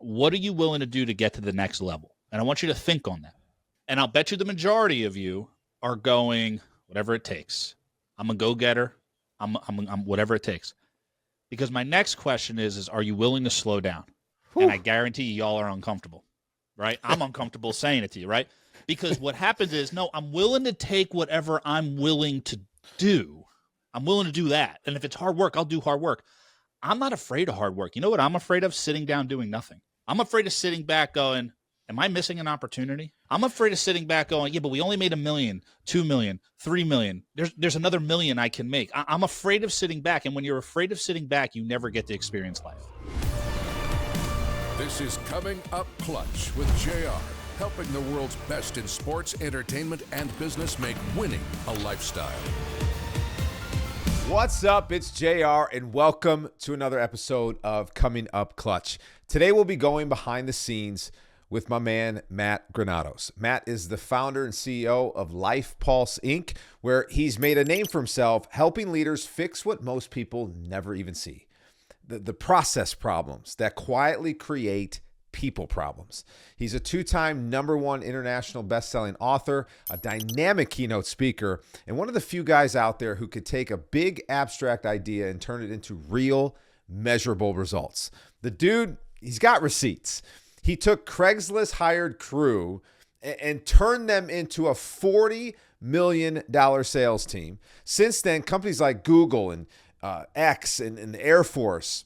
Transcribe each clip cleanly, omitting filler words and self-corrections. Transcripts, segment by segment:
what are you willing to do to get to the next level? And I want you to think on that. And I'll bet you the majority of you are going, whatever it takes. I'm a go-getter. I'm whatever it takes. Because my next question is are you willing to slow down? Whew. And I guarantee y'all are uncomfortable, right? I'm uncomfortable saying it to you, right? Because what happens is, no, I'm willing to take whatever I'm willing to do. I'm willing to do that. And if it's hard work, I'll do hard work. I'm not afraid of hard work. You know what I'm afraid of? Sitting down doing nothing. I'm afraid of sitting back going, am I missing an opportunity? I'm afraid of sitting back going, yeah, but we only made $1 million, $2 million, $3 million. There's another $1 million I can make. I'm afraid of sitting back. And when you're afraid of sitting back, you never get to experience life. This is Coming Up Clutch with JR, helping the world's best in sports, entertainment, and business make winning a lifestyle. What's up? It's JR, and welcome to another episode of Coming Up Clutch. Today we'll be going behind the scenes with my man, Matt Granados. Matt is the founder and CEO of Life Pulse, Inc., where he's made a name for himself, helping leaders fix what most people never even see. The process problems that quietly create people problems. He's a two-time #1 international best-selling author, a dynamic keynote speaker, and one of the few guys out there who could take a big abstract idea and turn it into real, measurable results. The dude, he's got receipts. He took Craigslist hired crew and turned them into a $40 million sales team. Since then, companies like Google and X and the Air Force,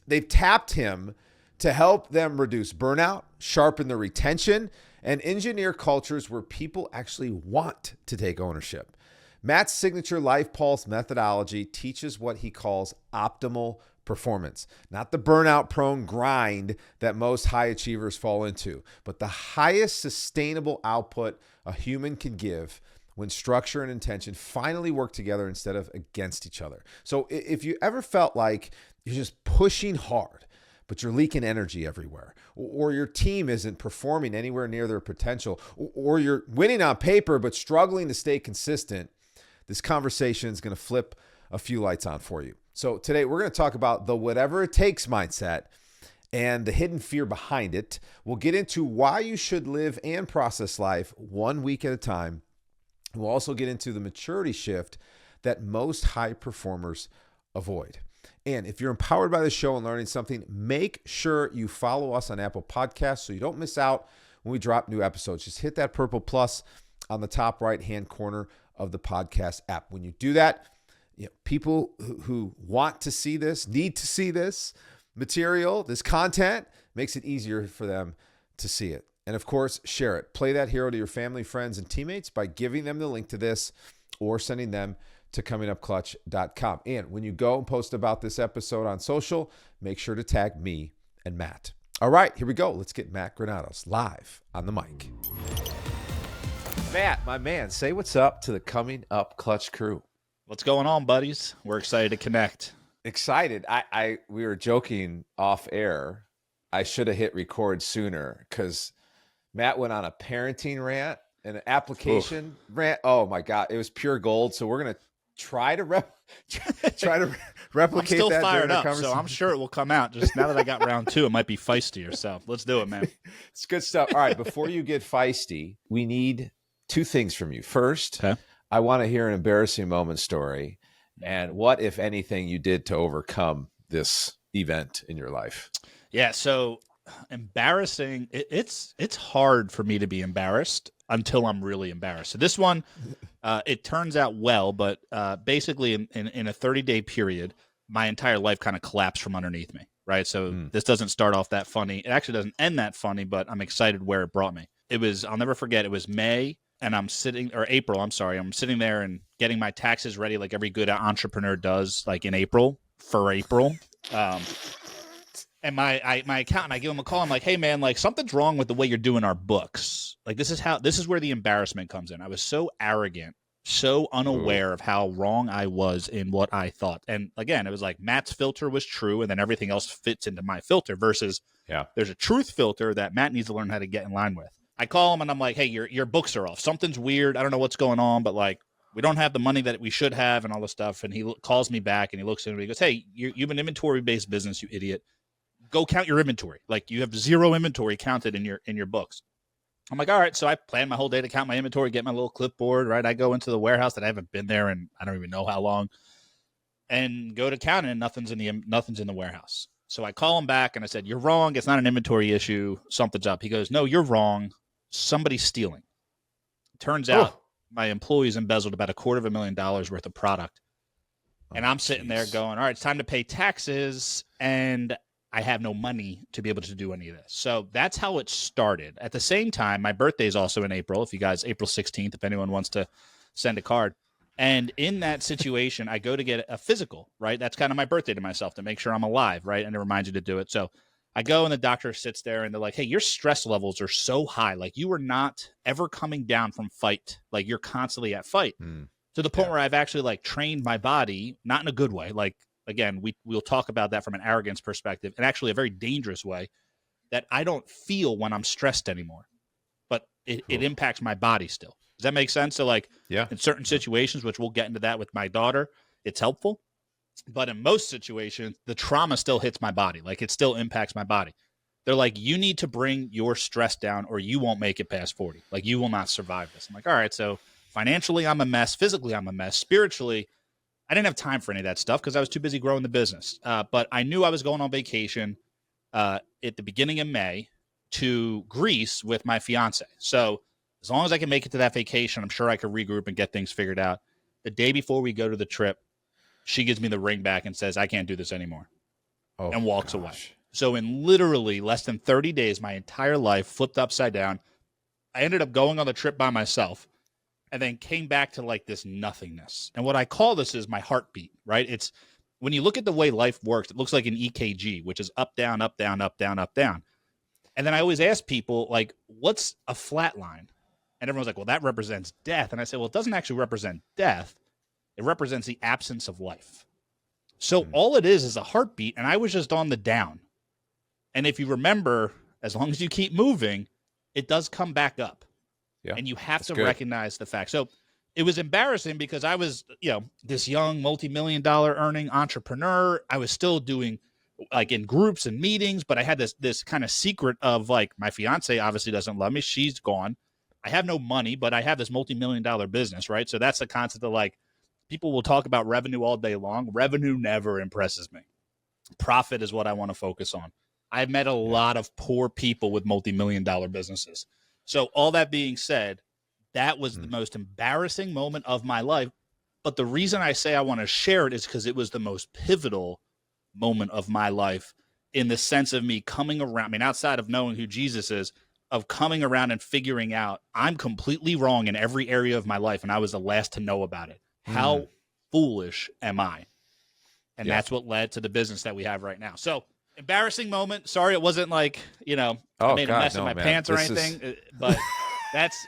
they've tapped him to help them reduce burnout, sharpen their retention, and engineer cultures where people actually want to take ownership. Matt's signature Life Pulse methodology teaches what he calls optimal performance, not the burnout-prone grind that most high achievers fall into, but the highest sustainable output a human can give when structure and intention finally work together instead of against each other. So if you ever felt like you're just pushing hard, but you're leaking energy everywhere, or your team isn't performing anywhere near their potential, or you're winning on paper but struggling to stay consistent, this conversation is going to flip a few lights on for you. So today we're going to talk about the whatever it takes mindset and the hidden fear behind it. We'll get into why you should live and process life 1 week at a time. We'll also get into the maturity shift that most high performers avoid. And if you're empowered by the show and learning something, make sure you follow us on Apple Podcasts so you don't miss out when we drop new episodes. Just hit that purple plus on the top right-hand corner of the podcast app. When you do that, people who want to see this, need to see this material, this content, makes it easier for them to see it. And of course, share it. Play that hero to your family, friends, and teammates by giving them the link to this or sending them to comingupclutch.com. And when you go and post about this episode on social, make sure to tag me and Matt. All right, here we go. Let's get Matt Granados live on the mic. Matt, my man, say what's up to the Coming Up Clutch crew. What's going on, buddies? We're excited to connect. Excited. We were joking off air. I should have hit record sooner because Matt went on a parenting rant and an application rant. Oh my God, it was pure gold. So we're gonna try to replicate. I'm still that fired up, so I'm sure it will come out. Just now that I got round 2, it might be feistier. So let's do it, man. It's good stuff. All right, before you get feisty, we need 2 things from you. First, okay. I want to hear an embarrassing moment story, and what, if anything, you did to overcome this event in your life. Yeah, so embarrassing. It's hard for me to be embarrassed until I'm really embarrassed. So this one, it turns out well, but basically in a 30-day period, my entire life kind of collapsed from underneath me, right? So this doesn't start off that funny. It actually doesn't end that funny, but I'm excited where it brought me. I'll never forget, it was May, and April, I'm sorry. I'm sitting there and getting my taxes ready like every good entrepreneur does, like in April, for April. And my accountant, I give him a call. I'm like, hey man, like something's wrong with the way you're doing our books. Like this is where the embarrassment comes in. I was so arrogant, so unaware of how wrong I was in what I thought. And again, it was like Matt's filter was true and then everything else fits into my filter versus there's a truth filter that Matt needs to learn how to get in line with. I call him and I'm like, hey, your books are off. Something's weird. I don't know what's going on, but like we don't have the money that we should have and all this stuff. And he calls me back and he looks at me and he goes, hey, you've an inventory-based business, you idiot. go count your inventory. Like you have 0 inventory counted in your books. I'm like, all right. So I plan my whole day to count my inventory, get my little clipboard, right? I go into the warehouse that I haven't been there and I don't even know how long, and go to count it, and nothing's in the warehouse. So I call him back and I said, you're wrong. It's not an inventory issue. Something's up. He goes, no, you're wrong. Somebody's stealing. Turns out my employees embezzled about $250,000 worth of product. And I'm sitting there going, all right, it's time to pay taxes. And I have no money to be able to do any of this. So that's how it started. At the same time, my birthday is also in April. If you guys, April 16th, if anyone wants to send a card. And in that situation, I go to get a physical, right? That's kind of my birthday to myself to make sure I'm alive, right? And it reminds you to do it. So I go and the doctor sits there and they're like, hey, your stress levels are so high. Like you are not ever coming down from fight. Like you're constantly at fight to the point where I've actually like trained my body, not in a good way. Like, again, we'll talk about that from an arrogance perspective and actually a very dangerous way, that I don't feel when I'm stressed anymore, but it impacts my body still. Does that make sense? So like in certain situations, which we'll get into that with my daughter, it's helpful. But in most situations, the trauma still hits my body. Like it still impacts my body. They're like, you need to bring your stress down or you won't make it past 40. Like you will not survive this. I'm like, all right, so financially I'm a mess. Physically I'm a mess. Spiritually, I didn't have time for any of that stuff because I was too busy growing the business. But I knew I was going on vacation at the beginning of May to Greece with my fiance. So as long as I can make it to that vacation, I'm sure I could regroup and get things figured out. The day before we go to the trip, she gives me the ring back and says, I can't do this anymore, and walks away. So in literally less than 30 days, my entire life flipped upside down. I ended up going on the trip by myself and then came back to like this nothingness. And what I call this is my heartbeat, right? It's when you look at the way life works, it looks like an EKG, which is up, down, up, down, up, down, up, down. And then I always ask people, like, what's a flat line? And everyone's like, well, that represents death. And I say, well, it doesn't actually represent death. It represents the absence of life. So all it is a heartbeat, and I was just on the down. And if you remember, as long as you keep moving, it does come back up. Yeah, and you have to recognize the fact. So it was embarrassing because I was, this young multi-million-dollar earning entrepreneur. I was still doing like in groups and meetings, but I had this kind of secret of like, my fiance obviously doesn't love me. She's gone. I have no money, but I have this multi-million-dollar business, right? So that's the concept of like, people will talk about revenue all day long. Revenue never impresses me. Profit is what I want to focus on. I've met a lot of poor people with multi-million-dollar businesses. So all that being said, that was the most embarrassing moment of my life. But the reason I say I want to share it is because it was the most pivotal moment of my life in the sense of me coming around. I mean, outside of knowing who Jesus is, of coming around and figuring out I'm completely wrong in every area of my life, and I was the last to know about it. How foolish am I? And that's what led to the business that we have right now. So embarrassing moment. Sorry, it wasn't like, I made a mess of my pants or anything, but that's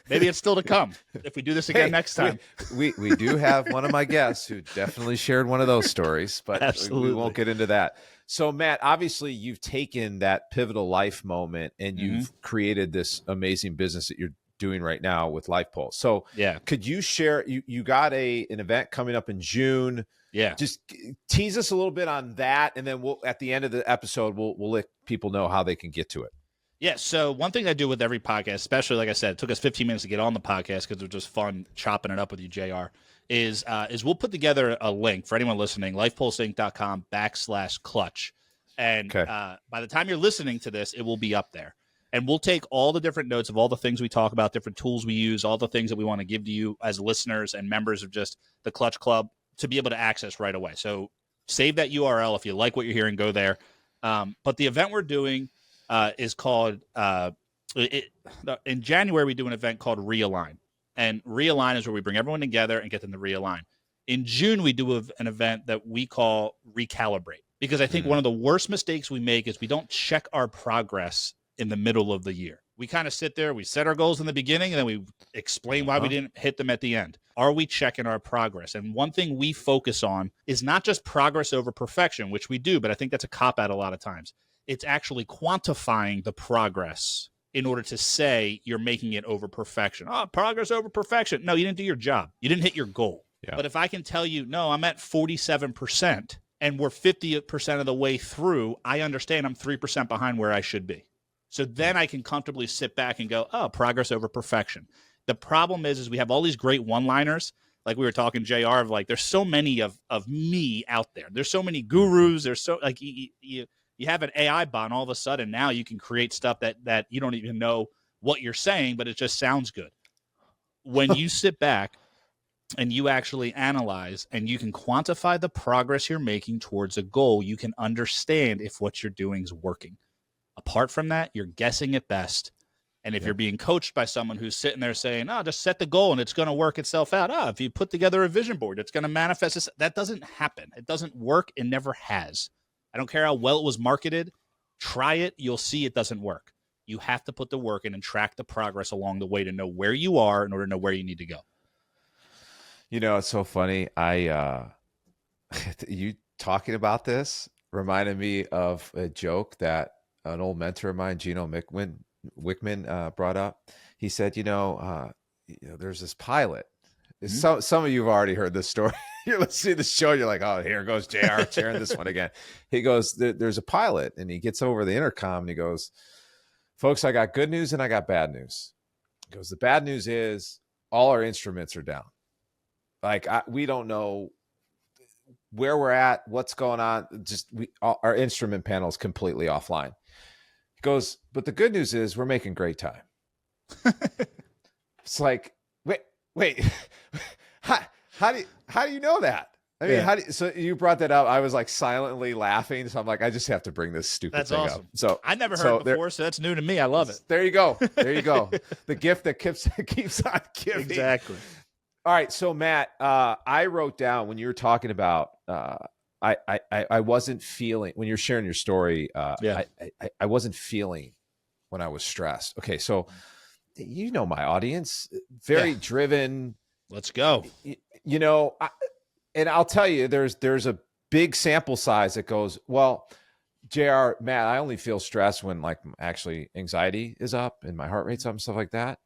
maybe it's still to come if we do this again next time. We do have one of my guests who definitely shared one of those stories, but we won't get into that. So Matt, obviously you've taken that pivotal life moment and you've created this amazing business that you're doing right now with LifePulse. So could you share, you got an event coming up in June. Yeah. Just tease us a little bit on that. And then at the end of the episode, we'll let people know how they can get to it. Yeah. So one thing I do with every podcast, especially like I said, it took us 15 minutes to get on the podcast because it was just fun chopping it up with you, JR, is we'll put together a link for anyone listening, lifepulseinc.com/clutch. And by the time you're listening to this, it will be up there. And we'll take all the different notes of all the things we talk about, different tools we use, all the things that we want to give to you as listeners and members of just the Clutch Club to be able to access right away. So save that URL. If you like what you're hearing, go there. But the event we're doing is called, in January, we do an event called Realign. And Realign is where we bring everyone together and get them to realign. In June, we do an event that we call Recalibrate. Because I think one of the worst mistakes we make is we don't check our progress in the middle of the year. We kind of sit there, we set our goals in the beginning, and then we explain why we didn't hit them at the end. Are we checking our progress? And one thing we focus on is not just progress over perfection, which we do, but I think that's a cop-out a lot of times. It's actually quantifying the progress in order to say you're making it over perfection. Oh, progress over perfection. No, you didn't do your job. You didn't hit your goal. Yeah. But if I can tell you, no, I'm at 47%, and we're 50% of the way through, I understand I'm 3% behind where I should be. So then I can comfortably sit back and go, oh, progress over perfection. The problem is we have all these great one-liners, like we were talking, JR, of like, there's so many of me out there. There's so many gurus. There's so, like, you have an AI bot, and all of a sudden now you can create stuff that you don't even know what you're saying, but it just sounds good. When you sit back and you actually analyze and you can quantify the progress you're making towards a goal, you can understand if what you're doing is working. Apart from that, you're guessing at best. And if you're being coached by someone who's sitting there saying, oh, just set the goal and it's going to work itself out. Oh, if you put together a vision board, it's going to manifest this. That doesn't happen. It doesn't work. It never has. I don't care how well it was marketed. Try it. You'll see it doesn't work. You have to put the work in and track the progress along the way to know where you are in order to know where you need to go. You know, it's so funny. You talking about this reminded me of a joke that an old mentor of mine, Gino Wickman, brought up. He said, there's this pilot. Some of you have already heard this story. You're listening to the show. You're like, oh, here goes JR sharing this one again. He goes, there's a pilot, and he gets over the intercom and he goes, folks, I got good news and I got bad news. He goes, the bad news is all our instruments are down. Like we don't know where we're at, what's going on. Our instrument panel is completely offline. He goes, but the good news is we're making great time. It's like, wait, how do you know that? I mean, so you brought that up. I was like silently laughing. So I'm like, I just have to bring this stupid thing up. So I never heard it before. So that's new to me. I love it. There you go. The gift that keeps on giving. Exactly. All right. So Matt, I wrote down when you were talking about, I wasn't feeling when you're sharing your story. I wasn't feeling when I was stressed. Okay. So, my audience, very driven. Let's go. And I'll tell you, there's a big sample size that goes, well, JR, Matt, I only feel stressed when like actually anxiety is up and my heart rate's up and stuff like that.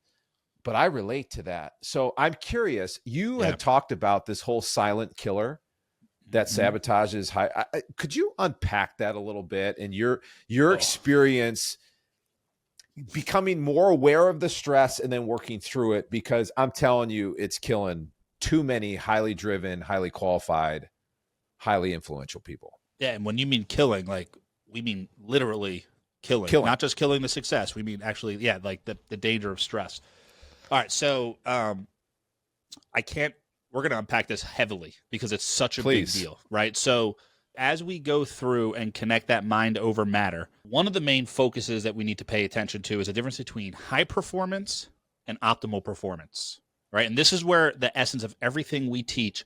But I relate to that. So I'm curious, you had talked about this whole silent killer that sabotages high. Could you unpack that a little bit and your experience becoming more aware of the stress and then working through it? Because I'm telling you, it's killing too many highly driven, highly qualified, highly influential people. Yeah. And when you mean killing, like we mean literally killing. Not just killing the success. We mean actually, like the danger of stress. All right. So we're going to unpack this heavily because it's such a big deal, right? So as we go through and connect that mind over matter, one of the main focuses that we need to pay attention to is the difference between high performance and optimal performance, right? And this is where the essence of everything we teach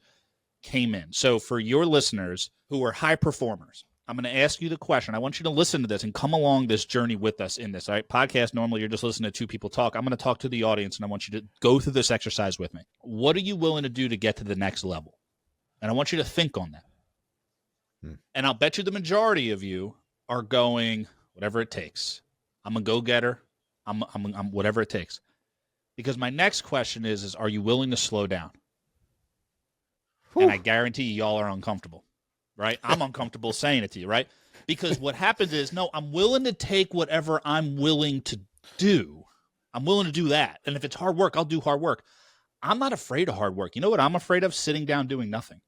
came in. So for your listeners who are high performers, I'm going to ask you the question. I want you to listen to this and come along this journey with us in this, all right? Podcast, normally you're just listening to two people talk. I'm going to talk to the audience, and I want you to go through this exercise with me. What are you willing to do to get to the next level? And I want you to think on that. And I'll bet you the majority of you are going, whatever it takes. I'm a go-getter. I'm whatever it takes. Because my next question is are you willing to slow down? Whew. And I guarantee y'all are uncomfortable, right? I'm uncomfortable saying it to you, right? Because what happens is, no, I'm willing to take whatever I'm willing to do. I'm willing to do that. And if it's hard work, I'll do hard work. I'm not afraid of hard work. You know what I'm afraid of? Sitting down doing nothing.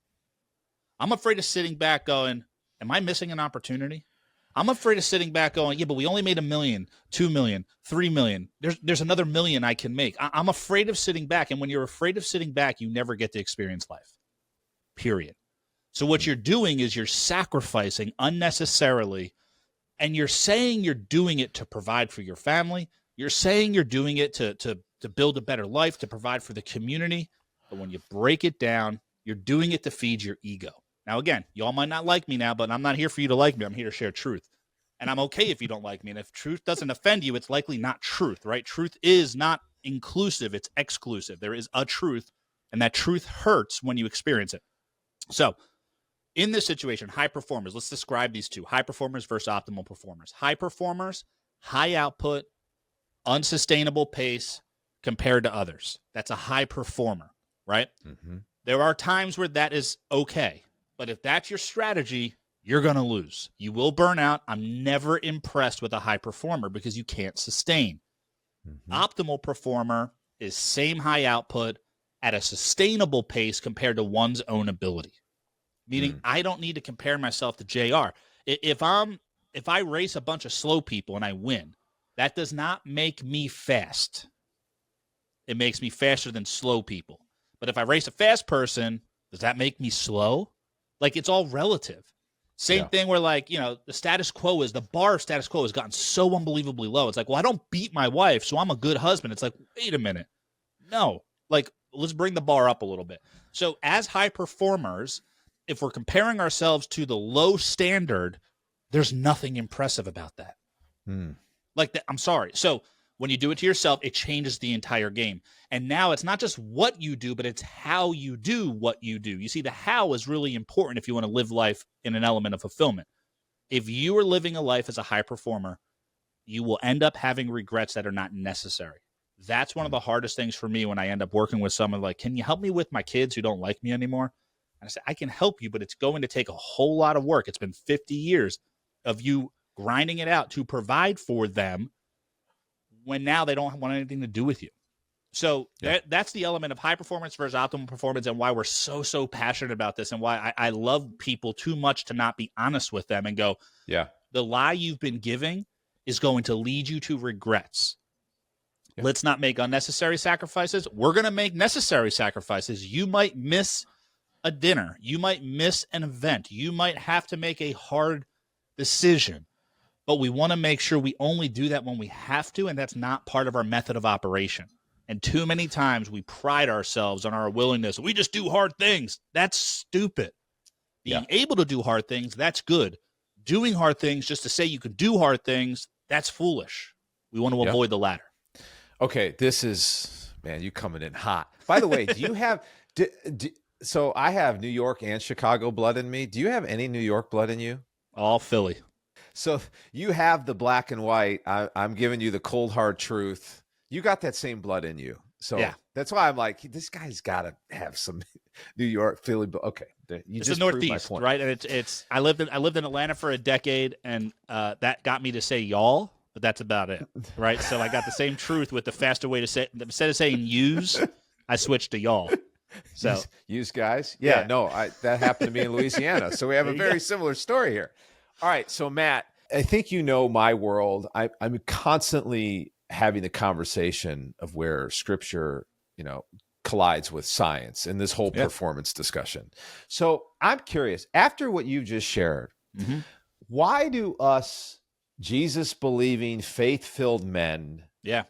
I'm afraid of sitting back going, am I missing an opportunity? I'm afraid of sitting back going, yeah, but we only made $1 million, $2 million, $3 million. There's another $1 million I can make. I'm afraid of sitting back. And when you're afraid of sitting back, you never get to experience life, period. So what you're doing is you're sacrificing unnecessarily, and you're saying you're doing it to provide for your family. You're saying you're doing it to build a better life, to provide for the community. But when you break it down, you're doing it to feed your ego. Now, again, y'all might not like me now, but I'm not here for you to like me. I'm here to share truth. And I'm okay if you don't like me. And if truth doesn't offend you, it's likely not truth, right? Truth is not inclusive. It's exclusive. There is a truth, and that truth hurts when you experience it. So in this situation, high performers, let's describe these two, high performers versus optimal performers. High performers, high output, unsustainable pace compared to others. That's a high performer, right? Mm-hmm. There are times where that is okay. But if that's your strategy, you're going to lose. You will burn out. I'm never impressed with a high performer because you can't sustain. Optimal performer is same high output at a sustainable pace compared to one's own ability. Meaning I don't need to compare myself to JR. If I race a bunch of slow people and I win, that does not make me fast. It makes me faster than slow people. But if I race a fast person, does that make me slow? Like, it's all relative. Same thing where, like, you know, the bar of status quo has gotten so unbelievably low. It's like, well, I don't beat my wife, so I'm a good husband. It's like, wait a minute. No, like, let's bring the bar up a little bit. So as high performers, if we're comparing ourselves to the low standard, there's nothing impressive about that. Like that, I'm sorry. So when you do it to yourself, it changes the entire game. And now it's not just what you do, but it's how you do what you do. You see, the how is really important if you want to live life in an element of fulfillment. If you are living a life as a high performer, you will end up having regrets that are not necessary. That's one of the hardest things for me when I end up working with someone like, can you help me with my kids who don't like me anymore? And I say, I can help you, but it's going to take a whole lot of work. It's been 50 years of you grinding it out to provide for them when now they don't want anything to do with you. So that's the element of high performance versus optimal performance, and why we're so passionate about this, and why I love people too much to not be honest with them and go, the lie you've been giving is going to lead you to regrets. Let's not make unnecessary sacrifices. We're going to make necessary sacrifices. You might miss a dinner. You might miss an event. You might have to make a hard decision. But we want to make sure we only do that when we have to, and that's not part of our method of operation. And too many times we pride ourselves on our willingness. We just do hard things. That's stupid. Being able to do hard things, that's good. Doing hard things just to say you can do hard things, that's foolish. We want to avoid the latter. Okay, this is, man, you coming in hot. By the way, do you have so I have New York and Chicago blood in me. Do you have any New York blood in you? All Philly. So you have the black and white. I'm giving you the cold, hard truth. You got that same blood in you. So that's why I'm like, this guy's got to have some New York, Philly. Okay, it's the Northeast, right? And it's. I lived in Atlanta for a decade, and that got me to say y'all, but that's about it, right? So I got the same truth with the faster way to say. Instead of saying use, I switched to y'all. So use guys, no, that happened to me in Louisiana. So we have a very similar story here. All right, so Matt, I think you know my world. I'm constantly having the conversation of where scripture, collides with science in this whole performance discussion. So I'm curious, after what you just shared, why do us Jesus-believing, faith-filled men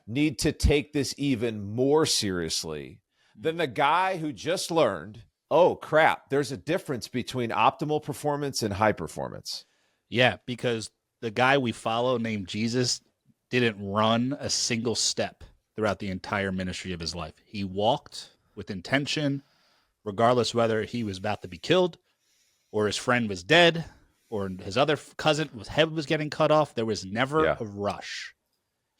need to take this even more seriously than the guy who just learned, oh, crap, there's a difference between optimal performance and high performance? Yeah, because the guy we follow named Jesus didn't run a single step throughout the entire ministry of his life. He walked with intention, regardless whether he was about to be killed or his friend was dead or his other cousin's head was getting cut off. There was never a rush.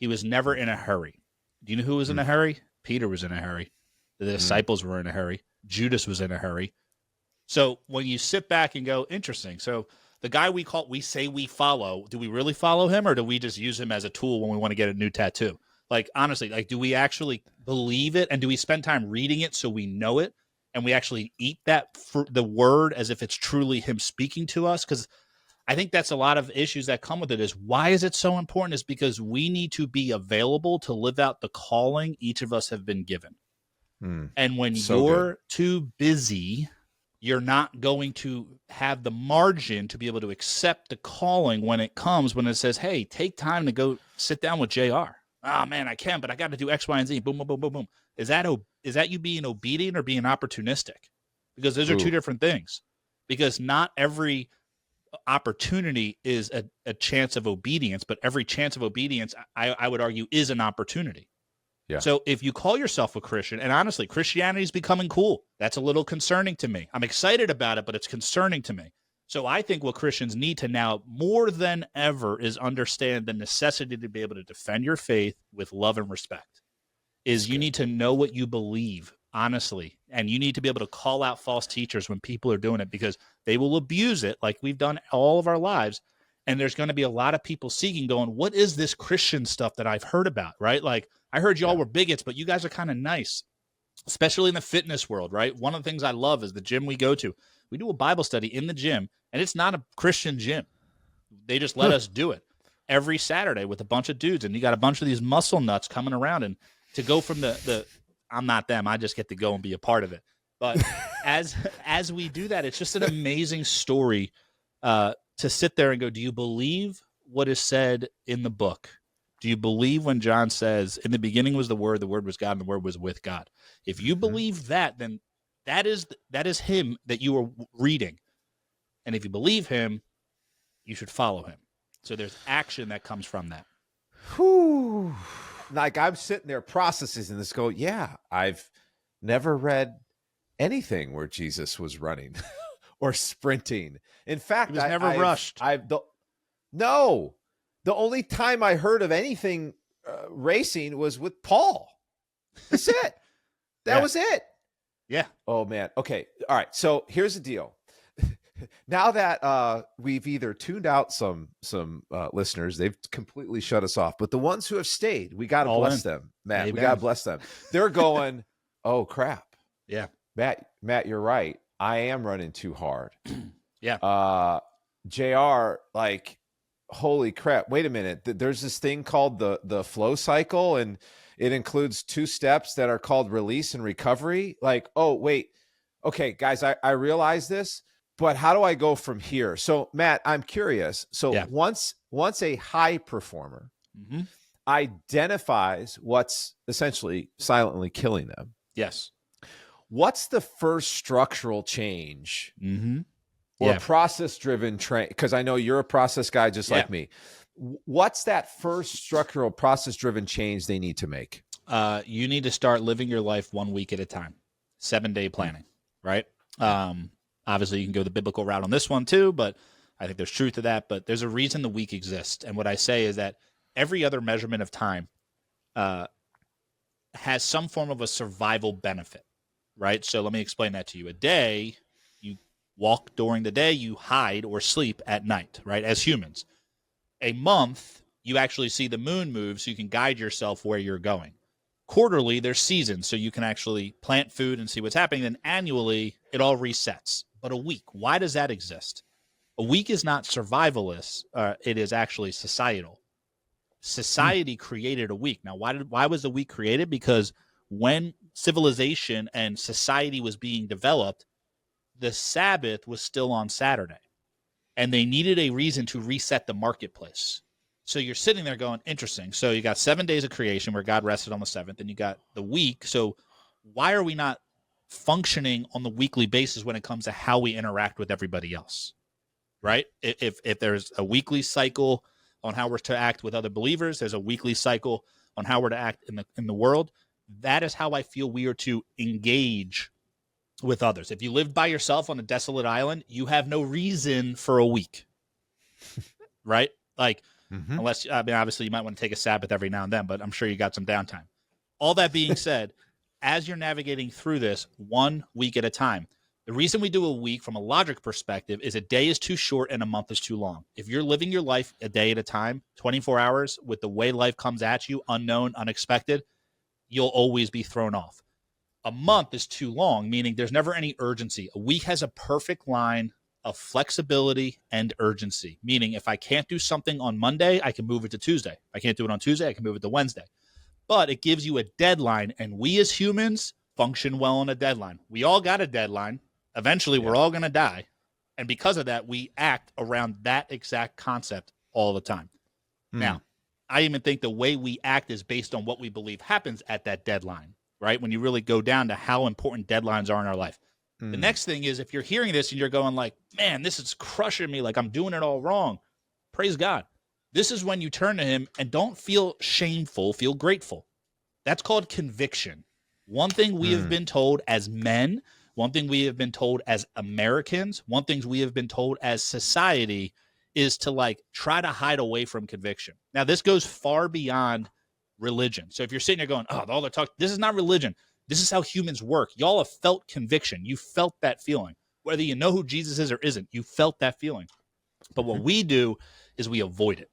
He was never in a hurry. Do you know who was in a hurry? Peter was in a hurry. The disciples were in a hurry. Judas was in a hurry. So when you sit back and go, interesting. So the guy we say we follow, do we really follow him, or do we just use him as a tool when we want to get a new tattoo? Like, honestly, like, do we actually believe it, and do we spend time reading it so we know it, and we actually eat the word as if it's truly him speaking to us? Because I think that's a lot of issues that come with it. Is why is it so important? Is because we need to be available to live out the calling each of us have been given. And when you're too busy, you're not going to have the margin to be able to accept the calling when it comes, when it says, hey, take time to go sit down with JR. Oh, man, I can, but I got to do X, Y, and Z. Boom, boom, boom, boom, boom. Is that you being obedient or being opportunistic? Because those are two different things. Because not every opportunity is a chance of obedience, but every chance of obedience, I would argue, is an opportunity. Yeah. So if you call yourself a Christian, and honestly, Christianity is becoming cool. That's a little concerning to me. I'm excited about it, but it's concerning to me. So I think what Christians need to now more than ever is understand the necessity to be able to defend your faith with love and respect. You need to know what you believe, honestly. And you need to be able to call out false teachers when people are doing it, because they will abuse it like we've done all of our lives. And there's going to be a lot of people seeking, going, what is this Christian stuff that I've heard about, right? Like, I heard y'all were bigots, but you guys are kind of nice, especially in the fitness world, right? One of the things I love is the gym we go to. We do a Bible study in the gym, and it's not a Christian gym. They just let us do it every Saturday with a bunch of dudes, and you got a bunch of these muscle nuts coming around. And to go from the I'm not them, I just get to go and be a part of it. But as we do that, it's just an amazing story to sit there and go, do you believe what is said in the book? Do you believe when John says, in the beginning was the Word was God, and the Word was with God? If you believe that, then that is him that you are reading. And if you believe him, you should follow him. So there's action that comes from that. Whew. Like, I'm sitting there processing this, go, yeah, I've never read anything where Jesus was running or sprinting. In fact, He was never rushed. No, the only time I heard of anything racing was with Paul. That's it. That was it. Yeah. Oh, man. Okay. All right. So here's the deal. Now that we've either tuned out some listeners, they've completely shut us off. But the ones who have stayed, we got to bless them, Matt. Amen. We got to bless them. They're going, oh, crap. Yeah. Matt, you're right. I am running too hard. Yeah. JR, like, holy crap. Wait a minute. There's this thing called the flow cycle, and it includes 2 steps that are called release and recovery. Like, oh, wait. Okay, guys, I realize this, but how do I go from here? So, Matt, I'm curious. So once a high performer identifies what's essentially silently killing them. Yes. What's the first structural change or process-driven train? Because I know you're a process guy just like me. What's that first structural process-driven change they need to make? You need to start living your life 1 week at a time, 7-day planning, right? Obviously, you can go the biblical route on this one too, but I think there's truth to that. But there's a reason the week exists. And what I say is that every other measurement of time has some form of a survival benefit, right? So let me explain that to you. A day, you walk during the day, you hide or sleep at night, right? As humans. A month, you actually see the moon move so you can guide yourself where you're going. Quarterly, there's seasons, so you can actually plant food and see what's happening. Then annually, it all resets. But a week, why does that exist? A week is not survivalist. It is actually societal. Society created a week. Now, why was the week created? Because when civilization and society was being developed, the Sabbath was still on Saturday. And they needed a reason to reset the marketplace. So you're sitting there going, interesting. So you got 7 days of creation where God rested on the 7th, and you got the week. So why are we not functioning on the weekly basis when it comes to how we interact with everybody else, right? If there's a weekly cycle on how we're to act with other believers, there's a weekly cycle on how we're to act in the world. That is how I feel we are to engage with others. If you lived by yourself on a desolate island, you have no reason for a week, right? Like, unless, I mean, obviously you might want to take a Sabbath every now and then, but I'm sure you got some downtime. All that being said, as you're navigating through this 1 week at a time, the reason we do a week from a logic perspective is a day is too short and a month is too long. If you're living your life a day at a time, 24 hours, with the way life comes at you, unknown, unexpected, you'll always be thrown off. A month is too long, meaning there's never any urgency. A week has a perfect line of flexibility and urgency, meaning if I can't do something on Monday, I can move it to Tuesday. If I can't do it on Tuesday, I can move it to Wednesday. But it gives you a deadline, and we as humans function well on a deadline. We all got a deadline. Eventually, we're all going to die. And because of that, we act around that exact concept all the time. Now, I even think the way we act is based on what we believe happens at that deadline, right? When you really go down to how important deadlines are in our life. The next thing is, if you're hearing this and you're going like, man, this is crushing me, like I'm doing it all wrong, praise God. This is when you turn to him and don't feel shameful, feel grateful. That's called conviction. One thing we have been told as men, one thing we have been told as Americans, one thing we have been told as society is to like try to hide away from conviction. Now, this goes far beyond religion. So if you're sitting there going, oh, all the talk, this is not religion. This is how humans work. Y'all have felt conviction. You felt that feeling. Whether you know who Jesus is or isn't, you felt that feeling. But what we do is we avoid it.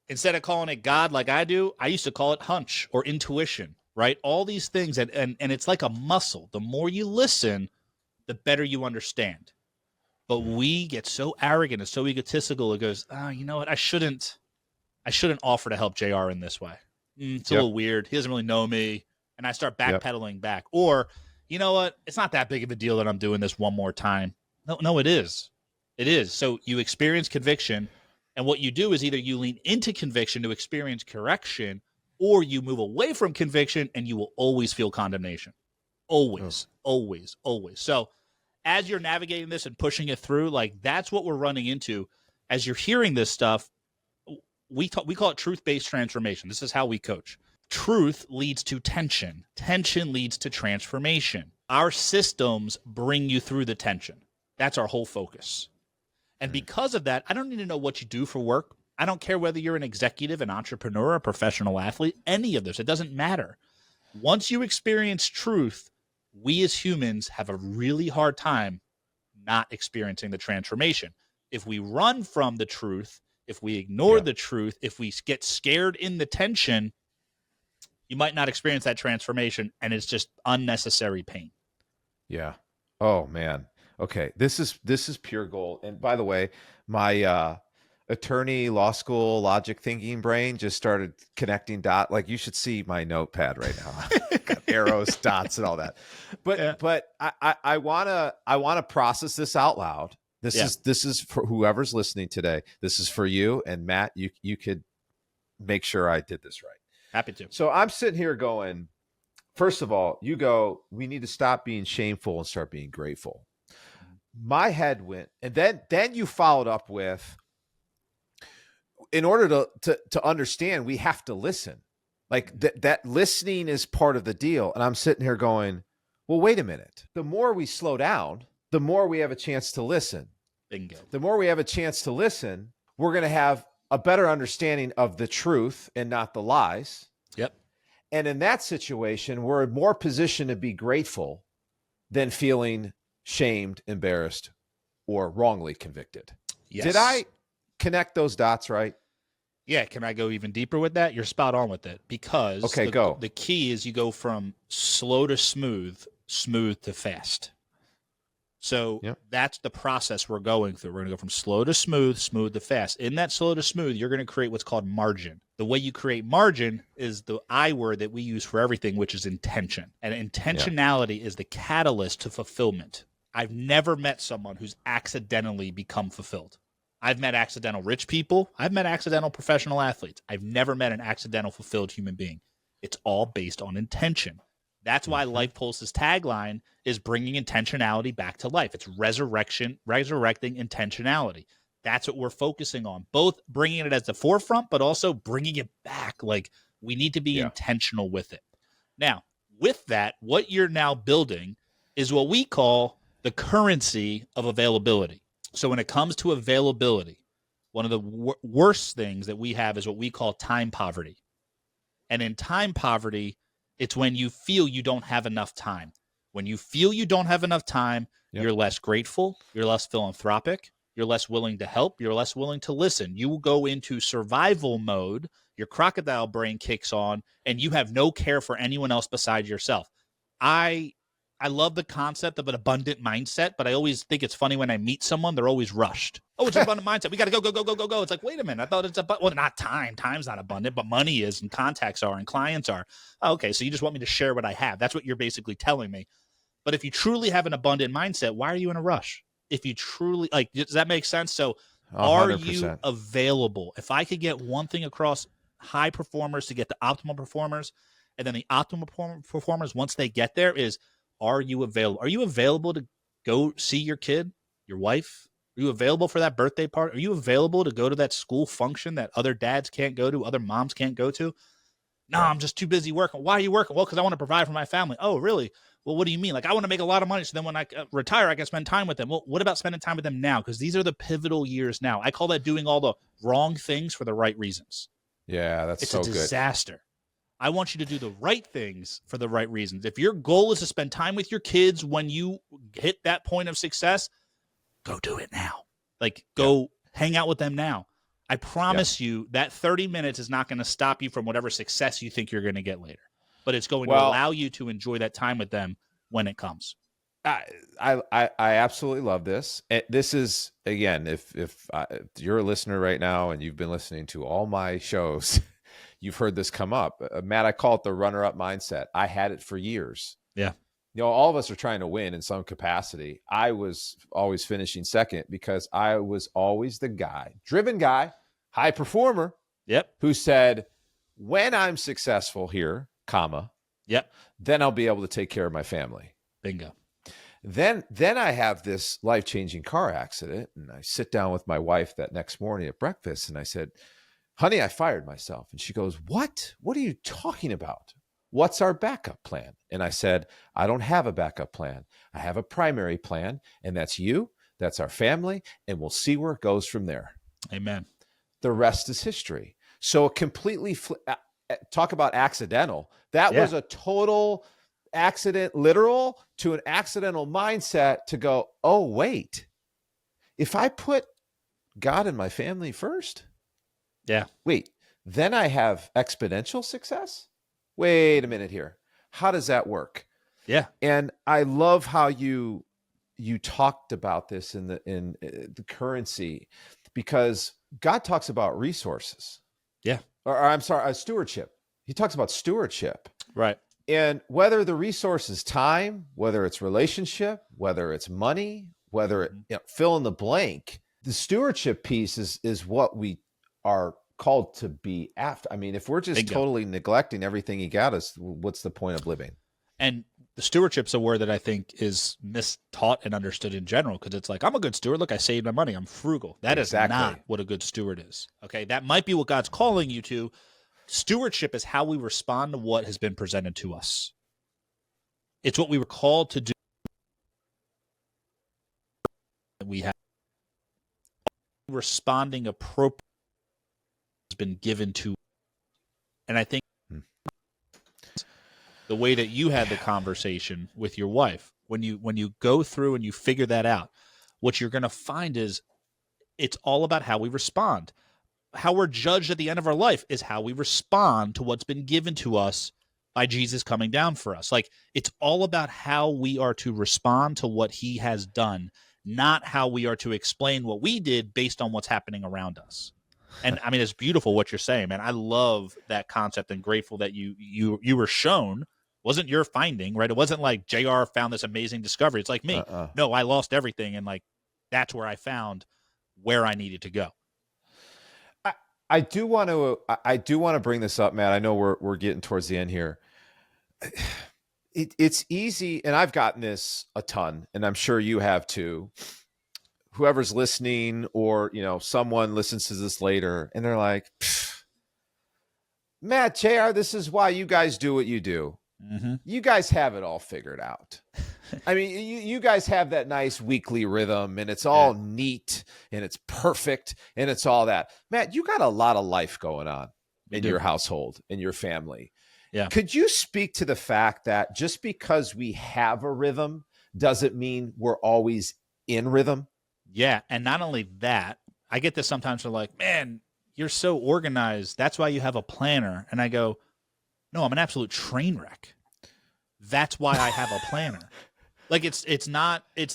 Instead of calling it God like I do, I used to call it hunch or intuition, right? All these things, and it's like a muscle. The more you listen, the better you understand. But we get so arrogant and so egotistical, it goes, oh, you know what? I shouldn't offer to help JR in this way. It's a little weird. He doesn't really know me. And I start backpedaling back. Or, you know what? It's not that big of a deal that I'm doing this one more time. No, it is. It is. So you experience conviction, and what you do is either you lean into conviction to experience correction, or you move away from conviction and you will always feel condemnation. Always, always, always. So as you're navigating this and pushing it through, like that's what we're running into. As you're hearing this stuff, we call it truth-based transformation. This is how we coach. Truth leads to tension. Tension leads to transformation. Our systems bring you through the tension. That's our whole focus. And because of that, I don't need to know what you do for work. I don't care whether you're an executive, an entrepreneur, a professional athlete, any of this. It doesn't matter. Once you experience truth, we as humans have a really hard time not experiencing the transformation. If we run from the truth, if we ignore the truth, if we get scared in the tension, you might not experience that transformation, and it's just unnecessary pain. Yeah. Oh man. Okay. This is pure gold. And by the way, my attorney, law school, logic thinking brain just started connecting dots. Like you should see my notepad right now. Got arrows, dots, and all that. But I wanna process this out loud. This is for whoever's listening today. This is for you. And Matt, you could make sure I did this right. Happy to. So I'm sitting here going, first of all, you go, we need to stop being shameful and start being grateful. My head went, and then you followed up with, in order to understand, we have to listen. Like that listening is part of the deal. And I'm sitting here going, well, wait a minute. The more we slow down, the more we have a chance to listen. Bingo. The more we have a chance to listen, we're going to have a better understanding of the truth and not the lies. Yep. And in that situation, we're in more position to be grateful than feeling shamed, embarrassed, or wrongly convicted. Yes. Did I connect those dots right? Yeah. Can I go even deeper with that? You're spot on with it, because go. The key is you go from slow to smooth, smooth to fast. So that's the process we're going through. We're going to go from slow to smooth, smooth to fast. In that slow to smooth, you're going to create what's called margin. The way you create margin is the I word that we use for everything, which is intention. And intentionality is the catalyst to fulfillment. I've never met someone who's accidentally become fulfilled. I've met accidental rich people. I've met accidental professional athletes. I've never met an accidental fulfilled human being. It's all based on intention. That's why Life Pulse's tagline is bringing intentionality back to life. It's resurrecting intentionality. That's what we're focusing on, both bringing it as the forefront, but also bringing it back. Like, we need to be intentional with it. Now, with that, what you're now building is what we call the currency of availability. So when it comes to availability, one of the worst things that we have is what we call time poverty. And in time poverty, it's when you feel you don't have enough time. When you feel you don't have enough time, you're less grateful, you're less philanthropic, you're less willing to help, you're less willing to listen. You will go into survival mode, your crocodile brain kicks on, and you have no care for anyone else besides yourself. I love the concept of an abundant mindset, but I always think it's funny when I meet someone, they're always rushed. Oh, it's an abundant mindset. We got to go, go, go, go, go, go. It's like, wait a minute. I thought it's well, not time. Time's not abundant, but money is, and contacts are, and clients are. Oh, okay, so you just want me to share what I have. That's what you're basically telling me. But if you truly have an abundant mindset, why are you in a rush? If you truly, like, does that make sense? So 100%. Are you available? If I could get one thing across high performers to get the optimal performers, and then the optimal performers, once they get there, is, are you available? Are you available to go see your kid, your wife? Are you available for that birthday party? Are you available to go to that school function that other dads can't go to, other moms can't go to? No, I'm just too busy working. Why are you working? Well, because I want to provide for my family. Oh, really? Well, what do you mean? Like, I want to make a lot of money, so then when I retire, I can spend time with them. Well, what about spending time with them now? Because these are the pivotal years now. I call that doing all the wrong things for the right reasons. Yeah, it's so a good. disaster. I want you to do the right things for the right reasons. If your goal is to spend time with your kids when you hit that point of success, go do it now. Like, go hang out with them now. I promise you that 30 minutes is not going to stop you from whatever success you think you're going to get later. But it's going to allow you to enjoy that time with them when it comes. I absolutely love this. This is, again, if you're a listener right now and you've been listening to all my shows, you've heard this come up. Matt, I call it the runner-up mindset. I had it for years. Yeah. All of us are trying to win in some capacity. I was always finishing second because I was always the guy, driven guy, high performer, who said, when I'm successful here, then I'll be able to take care of my family. Bingo. Then I have this life-changing car accident, and I sit down with my wife that next morning at breakfast, and I said, honey, I fired myself. And she goes, what? What are you talking about? What's our backup plan? And I said, I don't have a backup plan. I have a primary plan, and that's you, that's our family, and we'll see where it goes from there. Amen. The rest is history. So completely talk about accidental. That was a total accident, literal to an accidental mindset to go, oh, wait, if I put God and my family first, wait, then I have exponential success? Wait a minute here. How does that work? Yeah. And I love how you talked about this in the currency, because God talks about resources. Yeah. Or I'm sorry, stewardship. He talks about stewardship. Right. And whether the resource is time, whether it's relationship, whether it's money, whether it, fill in the blank, the stewardship piece is what we are called to be after. I mean, if we're just totally neglecting everything he got us, what's the point of living? And the stewardship's a word that I think is mistaught and understood in general, because it's like, I'm a good steward. Look, I saved my money. I'm frugal. That is not what a good steward is. Okay. That might be what God's calling you to. Stewardship is how we respond to what has been presented to us. It's what we were called to do. We have responding appropriately has been given to. And I think the way that you had the conversation with your wife, when you go through and you figure that out, what you're going to find is it's all about how we respond. How we're judged at the end of our life is how we respond to what's been given to us by Jesus coming down for us. Like, it's all about how we are to respond to what he has done, not how we are to explain what we did based on what's happening around us. And I mean, it's beautiful what you're saying, man. I love that concept and grateful that you were shown. Wasn't your finding, right? It wasn't like JR found this amazing discovery. It's like me. No, I lost everything. And like, that's where I found where I needed to go. I do want to bring this up, Matt. I know we're getting towards the end here. It's easy, and I've gotten this a ton, and I'm sure you have too. Whoever's listening, or someone listens to this later, and they're like, Matt, JR, this is why you guys do what you do. Mm-hmm. You guys have it all figured out. I mean, you guys have that nice weekly rhythm, and it's all neat, and it's perfect, and it's all that. Matt, you got a lot of life going on in your household, in your family. Yeah. Could you speak to the fact that just because we have a rhythm doesn't mean we're always in rhythm? Yeah, and not only that, I get this sometimes. They're like, man, you're so organized. That's why you have a planner. And I go, no, I'm an absolute train wreck. That's why I have a planner. Like, it's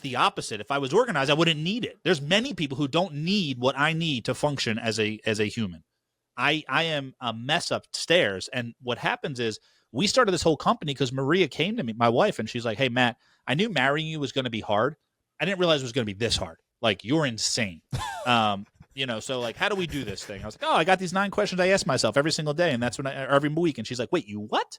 the opposite. If I was organized, I wouldn't need it. There's many people who don't need what I need to function as a human. I am a mess upstairs. And what happens is we started this whole company because Maria came to me, my wife, and she's like, hey, Matt, I knew marrying you was going to be hard. I didn't realize it was going to be this hard. Like, you're insane. So like, how do we do this thing? I was like, oh, I got these 9 questions I ask myself every single day. And that's when every week. And she's like, wait, you what?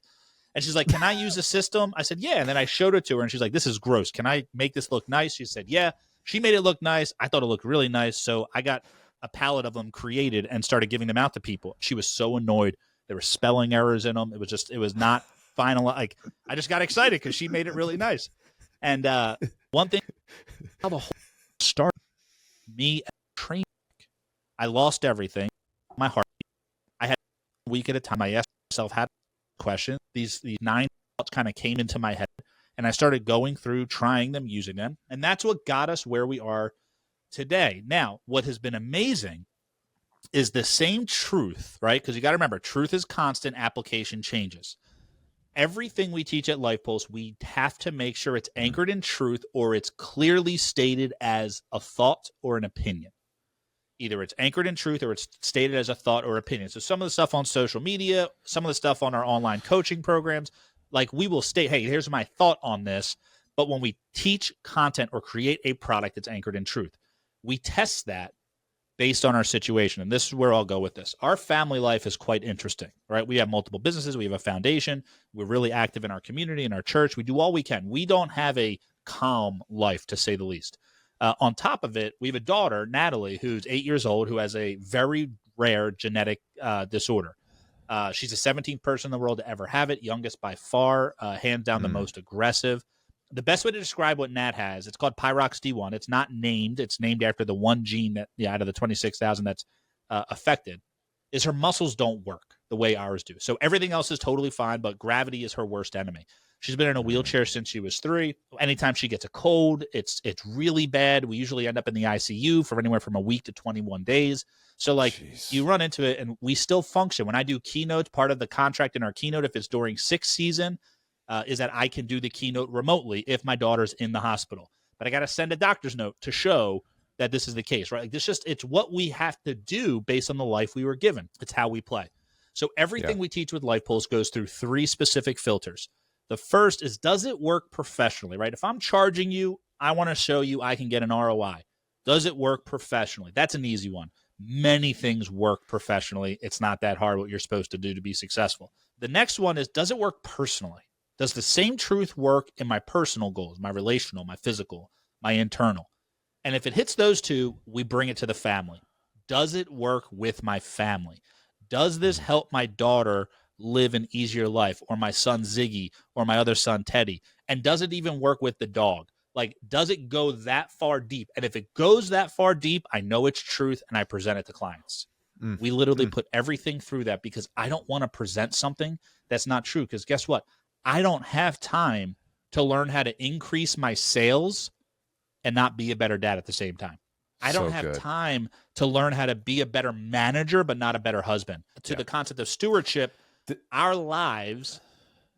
And she's like, can I use a system? I said, yeah. And then I showed it to her, and she's like, this is gross. Can I make this look nice? She said, yeah. She made it look nice. I thought it looked really nice. So I got a palette of them created and started giving them out to people. She was so annoyed. There were spelling errors in them. It was not final. Like, I just got excited because she made it really nice. And one thing, how the whole started, me as a train, I lost everything. My heart. I had a week at a time. I asked myself, how questions. These 9 thoughts kind of came into my head, and I started going through, trying them, using them. And that's what got us where we are today. Now, what has been amazing is the same truth, right? Because you got to remember, truth is constant, application changes. Everything we teach at Life Pulse, we have to make sure it's anchored in truth or it's clearly stated as a thought or an opinion. Either it's anchored in truth or it's stated as a thought or opinion. So some of the stuff on social media, some of the stuff on our online coaching programs, like we will state, hey, here's my thought on this. But when we teach content or create a product that's anchored in truth, we test that based on our situation. And this is where I'll go with this. Our family life is quite interesting, right? We have multiple businesses. We have a foundation. We're really active in our community, in our church. We do all we can. We don't have a calm life, to say the least. On top of it, we have a daughter, Natalie, who's 8 years old, who has a very rare genetic disorder. She's the 17th person in the world to ever have it, youngest by far, hands down the most aggressive. The best way to describe what Nat has, it's called Pyrox D1. It's not named. It's named after the one gene that, out of the 26,000 that's affected, is her muscles don't work the way ours do. So everything else is totally fine, but gravity is her worst enemy. She's been in a wheelchair since she was 3. Anytime she gets a cold, it's really bad. We usually end up in the ICU for anywhere from a week to 21 days. So, like, you run into it, and we still function. When I do keynotes, part of the contract in our keynote, if it's during 6th season, is that I can do the keynote remotely if my daughter's in the hospital. But I got to send a doctor's note to show that this is the case, right? Like, this it's what we have to do based on the life we were given. It's how we play. So everything we teach with Life Pulse goes through 3 specific filters. The first is, does it work professionally, right? If I'm charging you, I want to show you I can get an ROI. Does it work professionally? That's an easy one. Many things work professionally. It's not that hard what you're supposed to do to be successful. The next one is, does it work personally? Does the same truth work in my personal goals, my relational, my physical, my internal? And if it hits those 2, we bring it to the family. Does it work with my family? Does this help my daughter live an easier life, or my son Ziggy, or my other son Teddy? And does it even work with the dog? Like, does it go that far deep? And if it goes that far deep, I know it's truth, and I present it to clients. We literally put everything through that, because I don't want to present something that's not true. Because guess what? I don't have time to learn how to increase my sales and not be a better dad at the same time. I don't have time to learn how to be a better manager, but not a better husband. To the concept of stewardship, our lives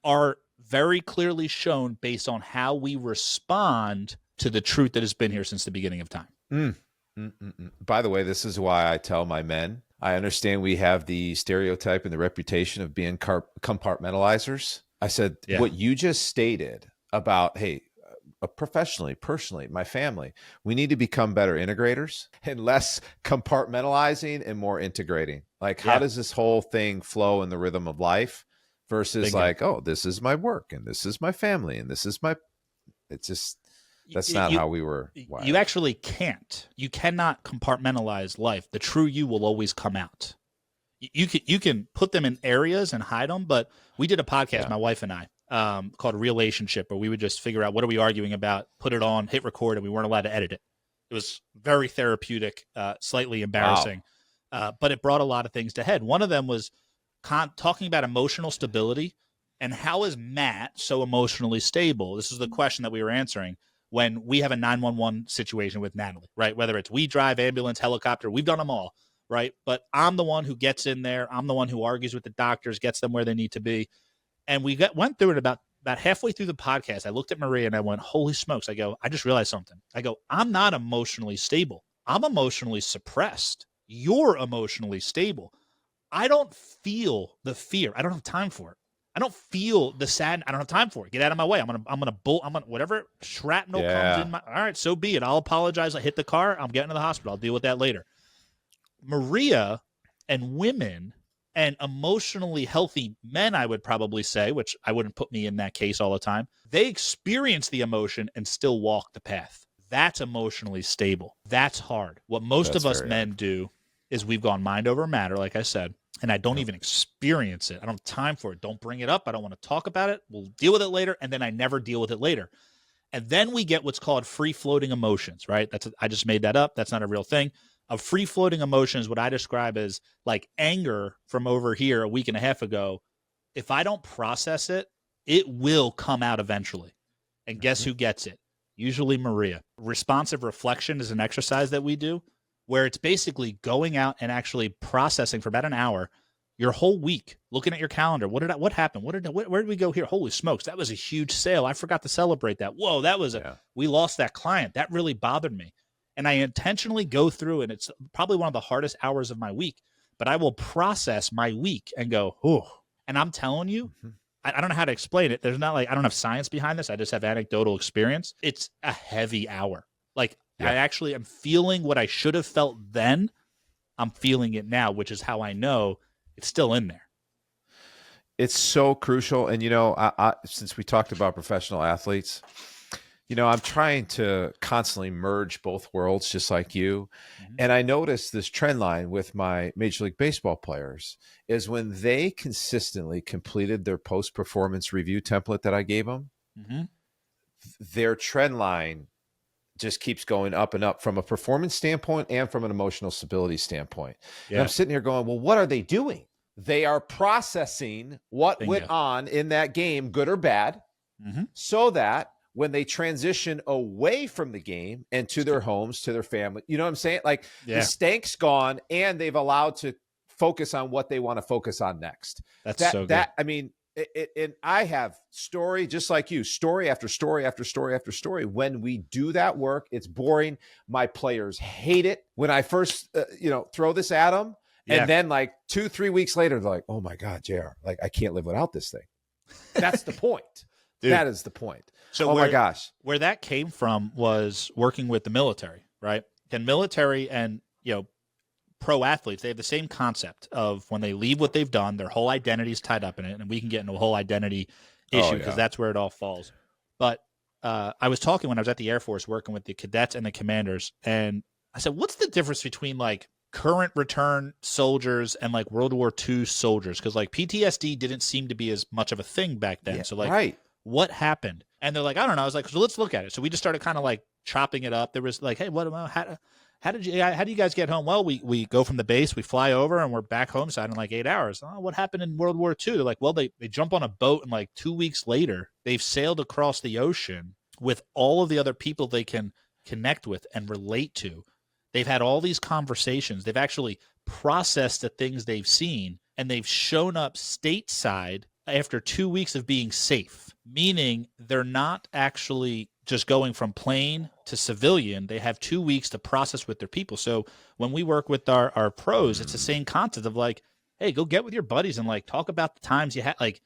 are very clearly shown based on how we respond to the truth that has been here since the beginning of time. By the way, this is why I tell my men, I understand we have the stereotype and the reputation of being compartmentalizers. I said, what you just stated about, hey, professionally, personally, my family, we need to become better integrators and less compartmentalizing and more integrating. Like, how does this whole thing flow in the rhythm of life versus like, oh, this is my work and this is my family and this is my, it's just, that's not how we were wired. You actually can't. You cannot compartmentalize life. The true you will always come out. You can put them in areas and hide them, but we did a podcast, my wife and I, called Relationship, where we would just figure out what are we arguing about, put it on, hit record, and we weren't allowed to edit it. It was very therapeutic, slightly embarrassing, but it brought a lot of things to head. One of them was talking about emotional stability and how is Matt so emotionally stable? This is the question that we were answering when we have a 911 situation with Natalie, right? Whether it's we drive, ambulance, helicopter, we've done them all. Right. But I'm the one who gets in there. I'm the one who argues with the doctors, gets them where they need to be. And we went through it about halfway through the podcast. I looked at Maria and I went, holy smokes. I go, I just realized something. I go, I'm not emotionally stable. I'm emotionally suppressed. You're emotionally stable. I don't feel the fear. I don't have time for it. I don't feel the sadness. I don't have time for it. Get out of my way. I'm gonna whatever shrapnel comes in my, all right, so be it. I'll apologize. I hit the car. I'm getting to the hospital. I'll deal with that later. Maria and women and emotionally healthy men, I would probably say, which I wouldn't put me in that case all the time, they experience the emotion and still walk the path. That's emotionally stable. That's hard. What most of us men do is we've gone mind over matter, like I said, and I don't even experience it. I don't have time for it. Don't bring it up. I don't want to talk about it. We'll deal with it later, and then I never deal with it later. And then we get what's called free-floating emotions, right? I just made that up. That's not a real thing. A free-floating emotion is what I describe as like anger from over here a week and a half ago if I don't process it, it will come out eventually. And guess who gets it? Usually Maria. Responsive reflection is an exercise that we do where it's basically going out and actually processing for about an hour your whole week, looking at your calendar. What happened? Where did we go here? Holy smokes, that was a huge sale. I forgot to celebrate that. Whoa, that was we lost that client. That really bothered me. And I intentionally go through, and it's probably one of the hardest hours of my week, but I will process my week and go, oh, and I'm telling you, I don't know how to explain it. There's not like, I don't have science behind this. I just have anecdotal experience. It's a heavy hour. Like I actually am feeling what I should have felt then. I'm feeling it now, which is how I know it's still in there. It's so crucial. And, I since we talked about professional athletes, I'm trying to constantly merge both worlds just like you. And I noticed this trend line with my Major League Baseball players is when they consistently completed their post-performance review template that I gave them, their trend line just keeps going up and up from a performance standpoint and from an emotional stability standpoint. Yeah. And I'm sitting here going, well, what are they doing? They are processing what went on in that game, good or bad, so that when they transition away from the game and to their homes, to their family, you know what I'm saying? Like the stank's gone and they've allowed to focus on what they want to focus on next. That's so good. I mean, and I have story, just like you, story after story after story after story. When we do that work, it's boring. My players hate it. When I first, throw this at them, and then like 2-3 weeks later, they're like, oh my God, JR, like I can't live without this thing. That's the point. Dude. That is the point. So my gosh. Where that came from was working with the military, right? And military and, pro athletes, they have the same concept of when they leave what they've done, their whole identity is tied up in it. And we can get into a whole identity issue because that's where it all falls. But I was talking when I was at the Air Force working with the cadets and the commanders. And I said, what's the difference between like current return soldiers and like World War II soldiers? Because like PTSD didn't seem to be as much of a thing back then. So like, what happened? And they're like, I don't know. I was like, so let's look at it. So we just started kind of like chopping it up. There was like, hey, how do you guys get home? Well, we go from the base, we fly over, and we're back home side in like 8 hours. Oh, what happened in World War II? They're like, well, they jump on a boat, and like 2 weeks later, they've sailed across the ocean with all of the other people they can connect with and relate to. They've had all these conversations. They've actually processed the things they've seen, and they've shown up stateside after 2 weeks of being safe, meaning they're not actually just going from plane to civilian. They have 2 weeks to process with their people. So when we work with our pros, it's the same concept of like, hey, go get with your buddies and like talk about the times you had, like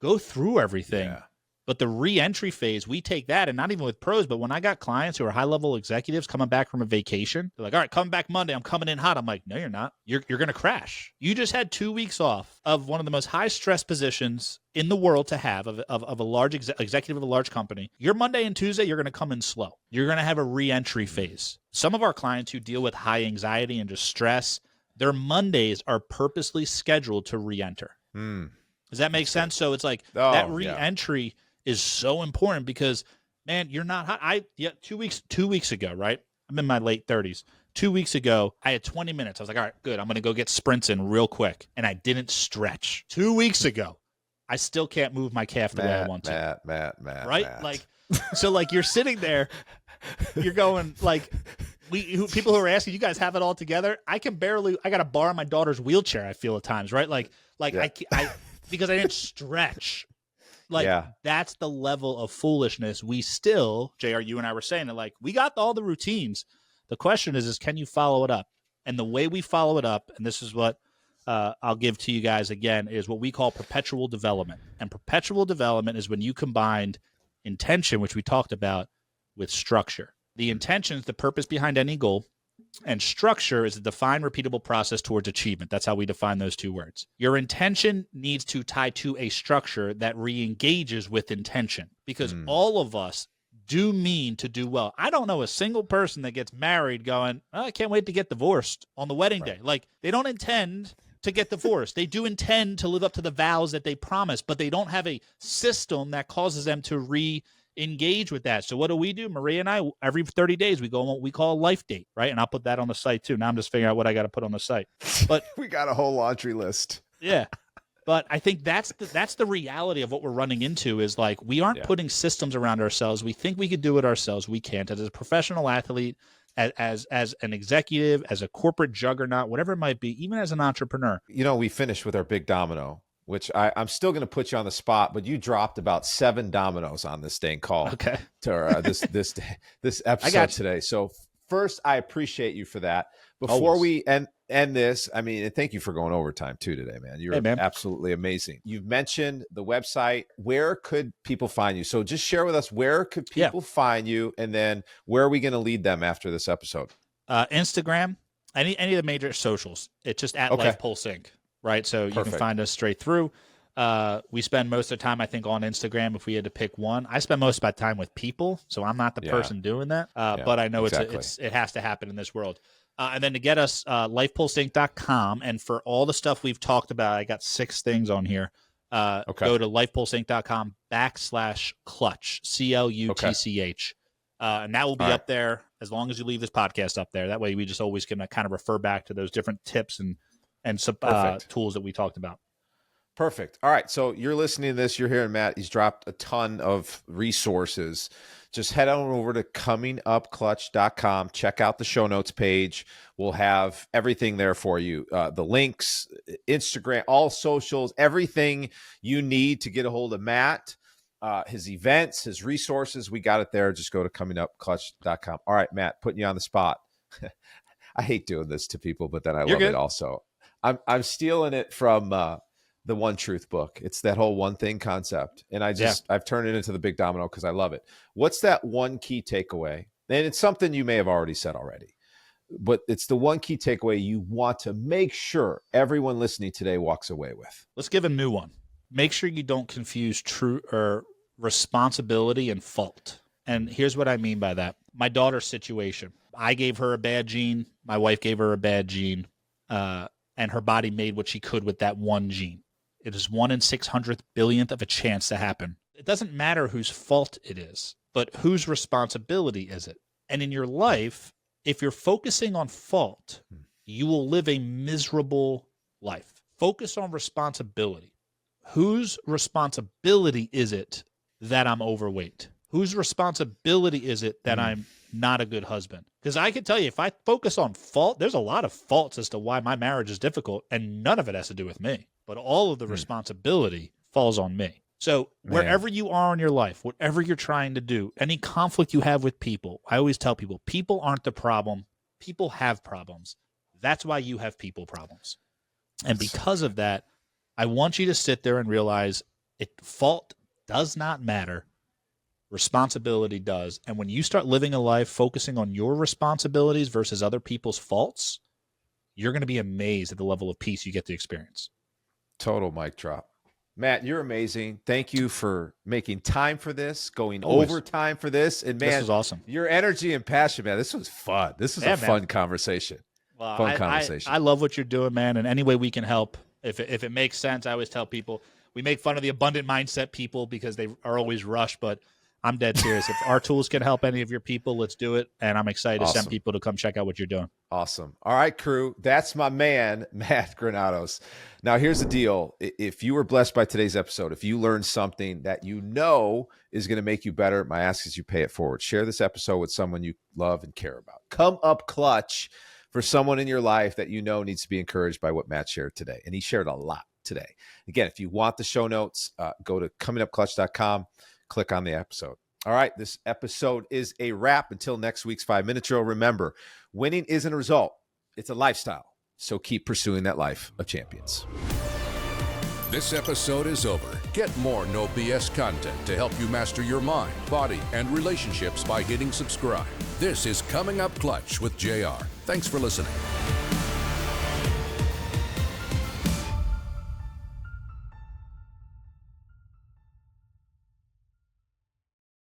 go through everything. Yeah. But the re-entry phase, we take that, and not even with pros, but when I got clients who are high-level executives coming back from a vacation, they're like, all right, coming back Monday, I'm coming in hot. I'm like, no, you're not. You're going to crash. You just had 2 weeks off of one of the most high-stress positions in the world to have of a large executive of a large company. Your Monday and Tuesday, you're going to come in slow. You're going to have a re-entry phase. Some of our clients who deal with high anxiety and just stress, their Mondays are purposely scheduled to re-enter. Does that make sense? So it's like that re-entry is so important because, man, you're not hot. 2 weeks ago, right? I'm in my late 30s. 2 weeks ago, I had 20 minutes. I was like, all right, good. I'm going to go get sprints in real quick. And I didn't stretch. 2 weeks ago, I still can't move my calf the way I want to. Matt. Right? Like, so like you're sitting there, you're going like, people who are asking, you guys have it all together? I got to borrow my daughter's wheelchair, I feel at times, right? Like I because I didn't stretch. That's the level of foolishness we still, JR, you and I were saying that, like, we got all the routines. The question is can you follow it up? And the way we follow it up, and this is what I'll give to you guys again, is what we call perpetual development. And perpetual development is when you combined intention, which we talked about, with structure. The intention is the purpose behind any goal. And structure is a defined, repeatable process towards achievement. That's how we define those two words. Your intention needs to tie to a structure that re-engages with intention, because all of us do mean to do well. I don't know a single person that gets married going, I can't wait to get divorced on the wedding day. Like, they don't intend to get divorced. They do intend to live up to the vows that they promised, but they don't have a system that causes them to engage with that. So what do? Maria and I, every 30 days, we go on what we call a life date, right? And I'll put that on the site too. Now I'm just figuring out what I got to put on the site. But we got a whole laundry list. Yeah. But I think that's the reality of what we're running into is like we aren't putting systems around ourselves. We think we could do it ourselves. We can't. As a professional athlete, as an executive, as a corporate juggernaut, whatever it might be, even as an entrepreneur. We finished with our big domino, which I'm still going to put you on the spot, but you dropped about 7 dominoes on this dang call. Okay. To this episode today. So first, I appreciate you for that. Before we end this, I mean, and thank you for going overtime too today, man. You're absolutely amazing. You've mentioned the website. Where could people find you? So just share with us, where could people find you? And then where are we going to lead them after this episode? Instagram, any of the major socials. It's just at Life Pulse Inc. Right. So you can find us straight through. We spend most of the time, I think, on Instagram. If we had to pick one, I spend most of my time with people. So I'm not the person doing that. But I know it has to happen in this world. And then to get us, lifepulseinc.com. And for all the stuff we've talked about, I got 6 things on here. Go to lifepulseinc.com/clutch, CLUTCH. And that will be up there as long as you leave this podcast up there. That way we just always can kind of refer back to those different tips and tools that we talked about. Perfect. All right. So you're listening to this. You're hearing Matt. He's dropped a ton of resources. Just head on over to comingupclutch.com. Check out the show notes page. We'll have everything there for you. The links, Instagram, all socials, everything you need to get a hold of Matt, his events, his resources. We got it there. Just go to comingupclutch.com. All right, Matt, putting you on the spot. I hate doing this to people, but then I love it also. I'm stealing it from the One Truth book. It's that whole one thing concept. And I've turned it into the big domino because I love it. What's that one key takeaway? And it's something you may have already said already, but it's the one key takeaway you want to make sure everyone listening today walks away with. Let's give a new one. Make sure you don't confuse true or responsibility and fault. And here's what I mean by that. My daughter's situation. I gave her a bad gene. My wife gave her a bad gene. And her body made what she could with that one gene. It is 1 in 600th billionth of a chance to happen. It doesn't matter whose fault it is, but whose responsibility is it? And in your life, if you're focusing on fault, you will live a miserable life. Focus on responsibility. Whose responsibility is it that I'm overweight? Whose responsibility is it that I'm not a good husband? Because I can tell you, if I focus on fault, there's a lot of faults as to why my marriage is difficult, and none of it has to do with me. But all of the responsibility falls on me. So wherever you are in your life, whatever you're trying to do, any conflict you have with people, I always tell people, people aren't the problem. People have problems. That's why you have people problems. And because of that, I want you to sit there and realize fault does not matter. Responsibility does. And when you start living a life focusing on your responsibilities versus other people's faults, you're going to be amazed at the level of peace you get to experience. Total mic drop. Matt, you're amazing. Thank you for making time for this, going overtime for this. And man, this was awesome. Your energy and passion, man, this was fun. This was a fun conversation. Well, I love what you're doing, man. And any way we can help, if it makes sense, I always tell people, we make fun of the abundant mindset people because they are always rushed, but I'm dead serious. If our tools can help any of your people, let's do it. And I'm excited to send people to come check out what you're doing. Awesome. All right, crew. That's my man, Matt Granados. Now, here's the deal. If you were blessed by today's episode, if you learned something that you know is going to make you better, my ask is you pay it forward. Share this episode with someone you love and care about. Come up clutch for someone in your life that you know needs to be encouraged by what Matt shared today. And he shared a lot today. Again, if you want the show notes, go to comingupclutch.com. Click on the episode. All right, this episode is a wrap. Until next week's 5-minute drill, remember, winning isn't a result, it's a lifestyle. So keep pursuing that life of champions. This episode is over. Get more No BS content to help you master your mind, body, and relationships by hitting subscribe. This is Coming Up Clutch with JR. Thanks for listening.